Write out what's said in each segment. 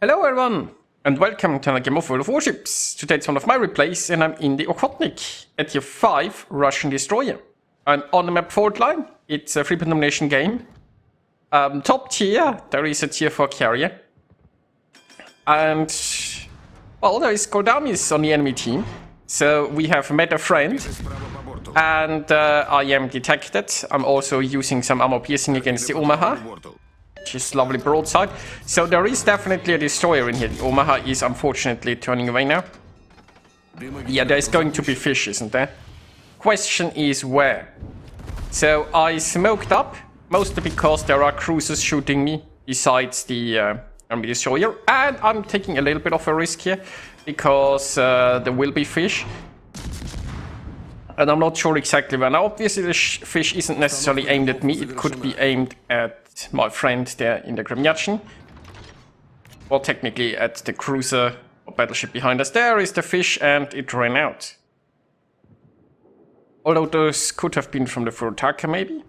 Hello everyone, and welcome to another game of World of Warships. Today it's one of my replays, and I'm in the Okhotnik at tier 5 Russian destroyer. I'm on the map forward line. It's a 3-point domination game. Top tier, there is a tier 4 carrier. And, well, there is Goldamis on the enemy team. So we have met a friend. And I am detected. I'm also using some armor piercing against the Omaha. Just lovely broadside. So there is definitely a destroyer in here. The Omaha is unfortunately turning away now. Yeah, there's going to be fish, isn't there? Question is where? So I smoked up, mostly because there are cruisers shooting me besides the enemy destroyer. And I'm taking a little bit of a risk here, because there will be fish. And I'm not sure exactly where. Now, obviously the fish isn't necessarily aimed at me. It could be aimed at my friend there in the Gremyachin. Well, technically at the cruiser or battleship behind us. There is the fish, and it ran out. Although those could have been from the Furutaka, maybe.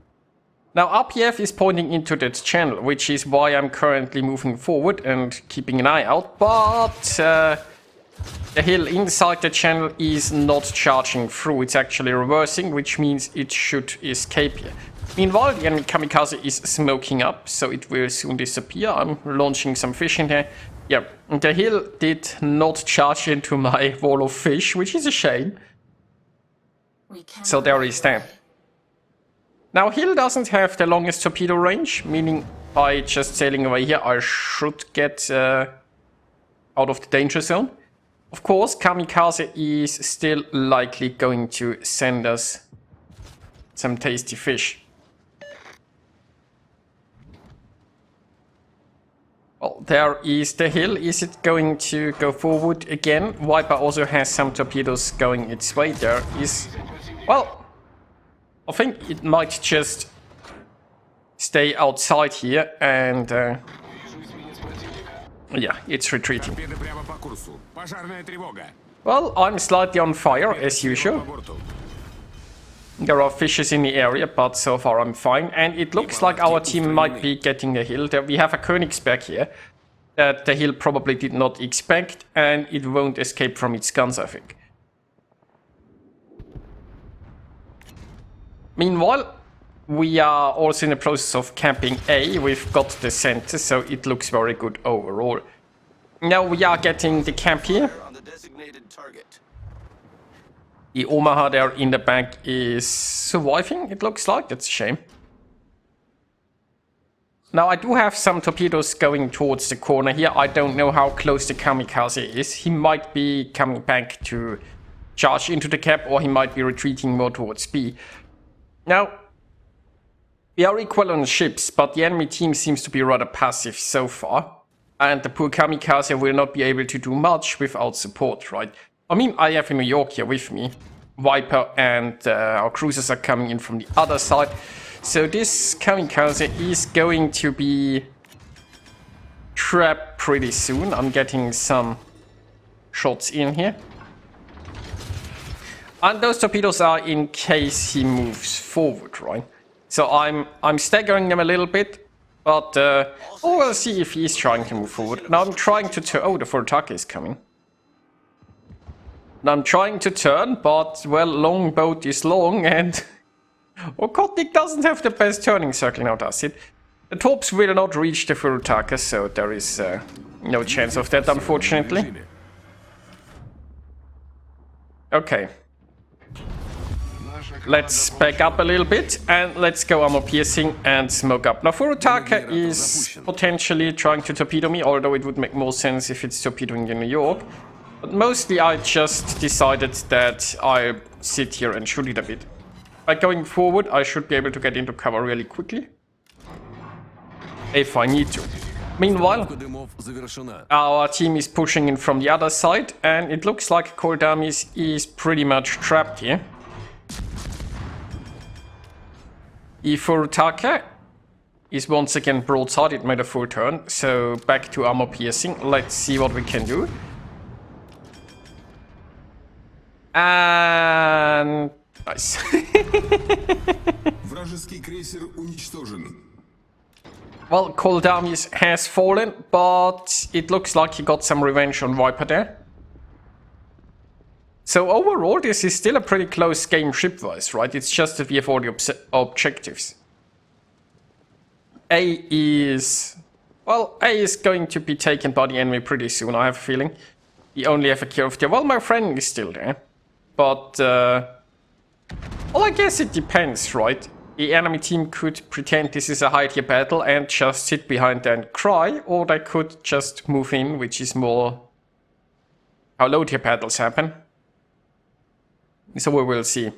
Now, RPF is pointing into that channel, which is why I'm currently moving forward and keeping an eye out. But the hill inside the channel is not charging through. It's actually reversing, which means it should escape here. Meanwhile, the enemy kamikaze is smoking up, so it will soon disappear. I'm launching some fish in here. Yeah, the hill did not charge into my wall of fish, which is a shame. So there is that. Now, hill doesn't have the longest torpedo range, meaning by just sailing away here, I should get out of the danger zone. Of course, kamikaze is still likely going to send us some tasty fish. Well, there is the hill. Is it going to go forward again? Viper also has some torpedoes going its way. There is... Well, I think it might just stay outside here and... yeah, it's retreating. Well, I'm slightly on fire, as usual. There are fishes in the area, but so far I'm fine. And it looks like our team might be getting the hill. We have a Königsberg here that the hill probably did not expect, and it won't escape from its guns, I think. Meanwhile, we are also in the process of camping A. We've got the center, so it looks very good overall. Now we are getting the camp here. The Omaha there in the back is surviving, it looks like. That's a shame. Now I do have some torpedoes going towards the corner here. I don't know how close the kamikaze is. He might be coming back to charge into the cap, or he might be retreating more towards B. Now, we are equal on ships, but the enemy team seems to be rather passive so far. And the poor kamikaze will not be able to do much without support, right? I mean, I have a New York here with me. Viper and our cruisers are coming in from the other side. So this kamikaze is going to be trapped pretty soon. I'm getting some shots in here. And those torpedoes are in case he moves forward, right? So I'm staggering them a little bit. But we'll see if he's trying to move forward. Now I'm trying to turn... Oh, the Furutaka is coming. And I'm trying to turn, but, well, longboat is long, and... Okhotnik doesn't have the best turning circle now, does it? The torps will not reach the Furutaka, so there is no chance of that, unfortunately. Okay. Let's back up a little bit, and let's go armor piercing and smoke up. Now, Furutaka is potentially trying to torpedo me, although it would make more sense if it's torpedoing in New York. But mostly I just decided that I sit here and shoot it a bit. By going forward, I should be able to get into cover really quickly. If I need to. Meanwhile, our team is pushing in from the other side, and it looks like Goldamis is pretty much trapped here. The Furutaka is once again broadside. It made a full turn, so back to armor piercing. Let's see what we can do. And... nice. Well, Koldamius has fallen, but it looks like he got some revenge on Viper there. So overall, this is still a pretty close game ship-wise, right? It's just that we have all the objectives. A is going to be taken by the enemy pretty soon, I have a feeling. We only have a care of there. Well, my friend is still there. But, well, I guess it depends, right? The enemy team could pretend this is a high-tier battle and just sit behind and cry, or they could just move in, which is more how low-tier battles happen. So we will see.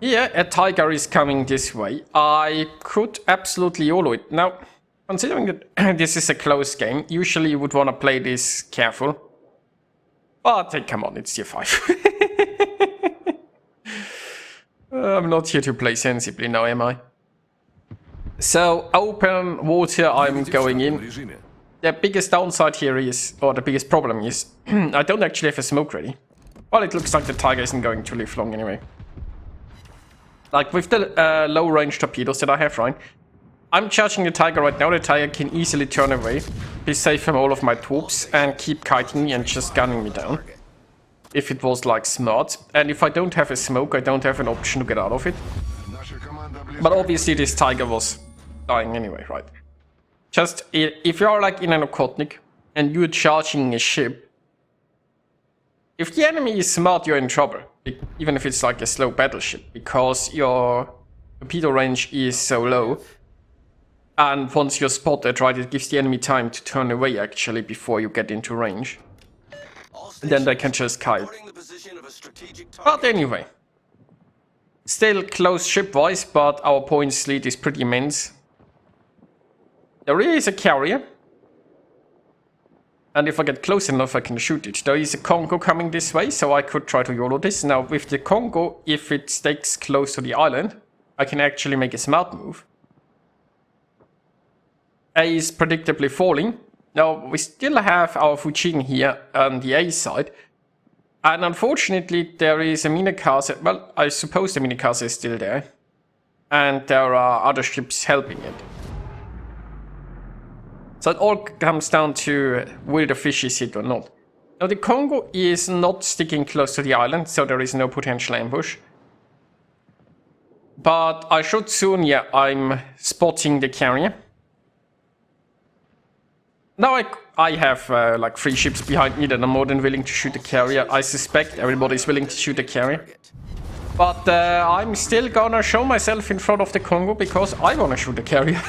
Here, a tiger is coming this way. I could absolutely YOLO it. Now, considering that this is a close game, usually you would want to play this careful. But hey, come on, it's tier 5. I'm not here to play sensibly now, am I? So, open water, I'm going in. The biggest downside here is, or the biggest problem is, I don't actually have a smoke ready. Well, it looks like the tiger isn't going to live long anyway. Like, with the low-range torpedoes that I have, right? I'm charging the tiger right now. The tiger can easily turn away, be safe from all of my troops, and keep kiting me and just gunning me down. If it was, like, smart. And if I don't have a smoke, I don't have an option to get out of it. But obviously this tiger was dying anyway, right? Just, if you are like in an Okhotnik and you're charging a ship, if the enemy is smart, you're in trouble. Even if it's like a slow battleship, because your torpedo range is so low. And once you're spotted, right, it gives the enemy time to turn away actually before you get into range. And then they can just kite. But anyway. Still close ship-wise, but our points lead is pretty immense. There is a carrier. And if I get close enough, I can shoot it. There is a Congo coming this way, so I could try to YOLO this. Now, with the Congo, if it sticks close to the island, I can actually make a smart move. A is predictably falling. Now, we still have our Fujin here on the A side. And unfortunately, there is a Minakase. Well, I suppose the Minakase is still there. And there are other ships helping it. So it all comes down to will the fishies hit or not. Now the Congo is not sticking close to the island, so there is no potential ambush. But I should soon, yeah, I'm spotting the carrier. Now I have like 3 ships behind me that are more than willing to shoot the carrier. I suspect everybody's willing to shoot the carrier. But I'm still gonna show myself in front of the Congo because I wanna shoot the carrier.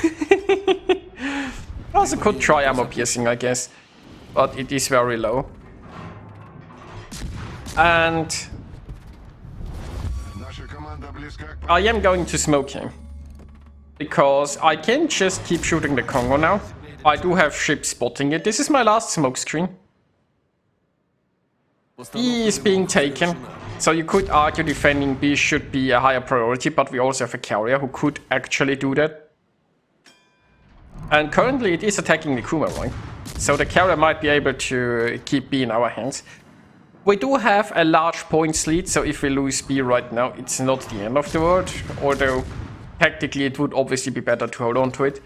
I also could try armor piercing, I guess, but it is very low. And I am going to smoke him, because I can just keep shooting the Congo now. I do have ships spotting it. This is my last smoke screen. B is being taken, so you could argue defending B should be a higher priority, but we also have a carrier who could actually do that. And currently it is attacking the Kuma, right? So the carrier might be able to keep B in our hands. We do have a large points lead, so if we lose B right now, it's not the end of the world. Although, tactically it would obviously be better to hold on to it.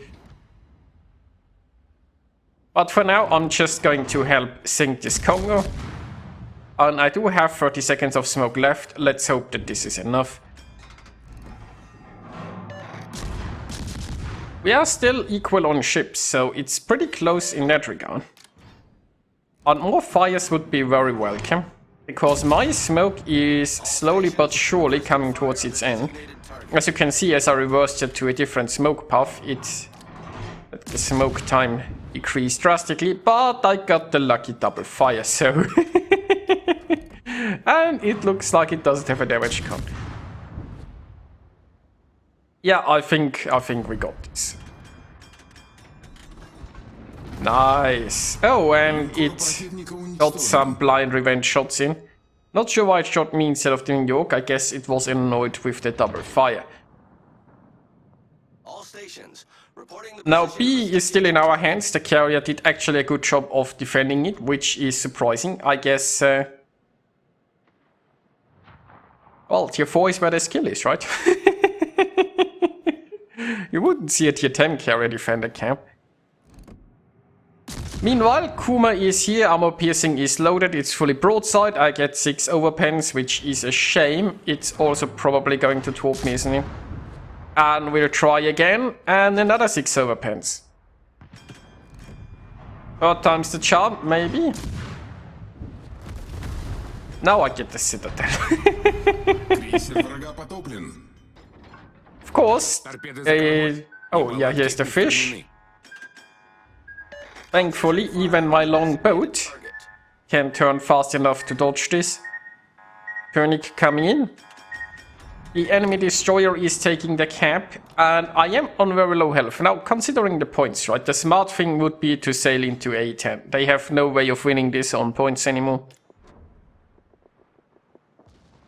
But for now, I'm just going to help sink this Congo. And I do have 30 seconds of smoke left. Let's hope that this is enough. We are still equal on ships, so it's pretty close in that regard. And more fires would be very welcome, because my smoke is slowly but surely coming towards its end. As you can see, as I reversed it to a different smoke path, the smoke time decreased drastically, but I got the lucky double fire, so... And it looks like it doesn't have a damage count. Yeah, I think we got this. Nice. Oh, and it got some blind revenge shots in. Not sure why it shot me instead of the New York. I guess it was annoyed with the double fire. Now B is still in our hands. The carrier did actually a good job of defending it, which is surprising. I guess... well, tier 4 is where the skill is, right? You wouldn't see a tier 10 carrier defend a camp. Meanwhile, Kuma is here, armor piercing is loaded, it's fully broadside. I get 6 overpens, which is a shame. It's also probably going to torp me, isn't it? And we'll try again, and another 6 overpens. 3rd time's the charm, maybe? Now I get the Citadel. Of course. Oh yeah, here's the fish. Thankfully, even my long boat can turn fast enough to dodge this. Okhotnik coming in. The enemy destroyer is taking the cap, and I am on very low health. Now, considering the points, right, the smart thing would be to sail into Aetam. They have no way of winning this on points anymore.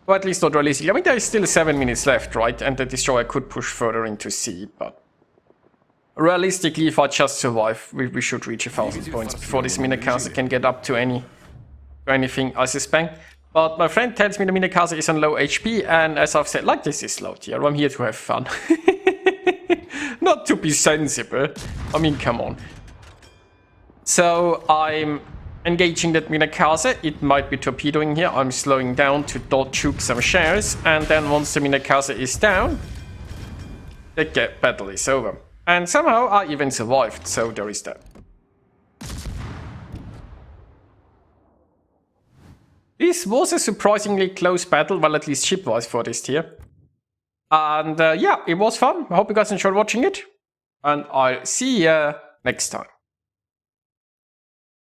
Or at least not realistically. I mean, there is still 7 minutes left, right? And the destroyer could push further into sea, but realistically, if I just survive, we should reach 1,000 points before this Minakaze can get up to anything, I suspect. But my friend tells me the Minakaze is on low HP, and as I've said, like, this is slow tier. I'm here to have fun. Not to be sensible. I mean, come on. So I'm engaging that Minakaze. It might be torpedoing here. I'm slowing down to juke some shares, and then once the Minakaze is down, the battle is over. And somehow I even survived, so there is that. This was a surprisingly close battle, well, at least ship-wise for this tier. And yeah, it was fun. I hope you guys enjoyed watching it. And I'll see you next time.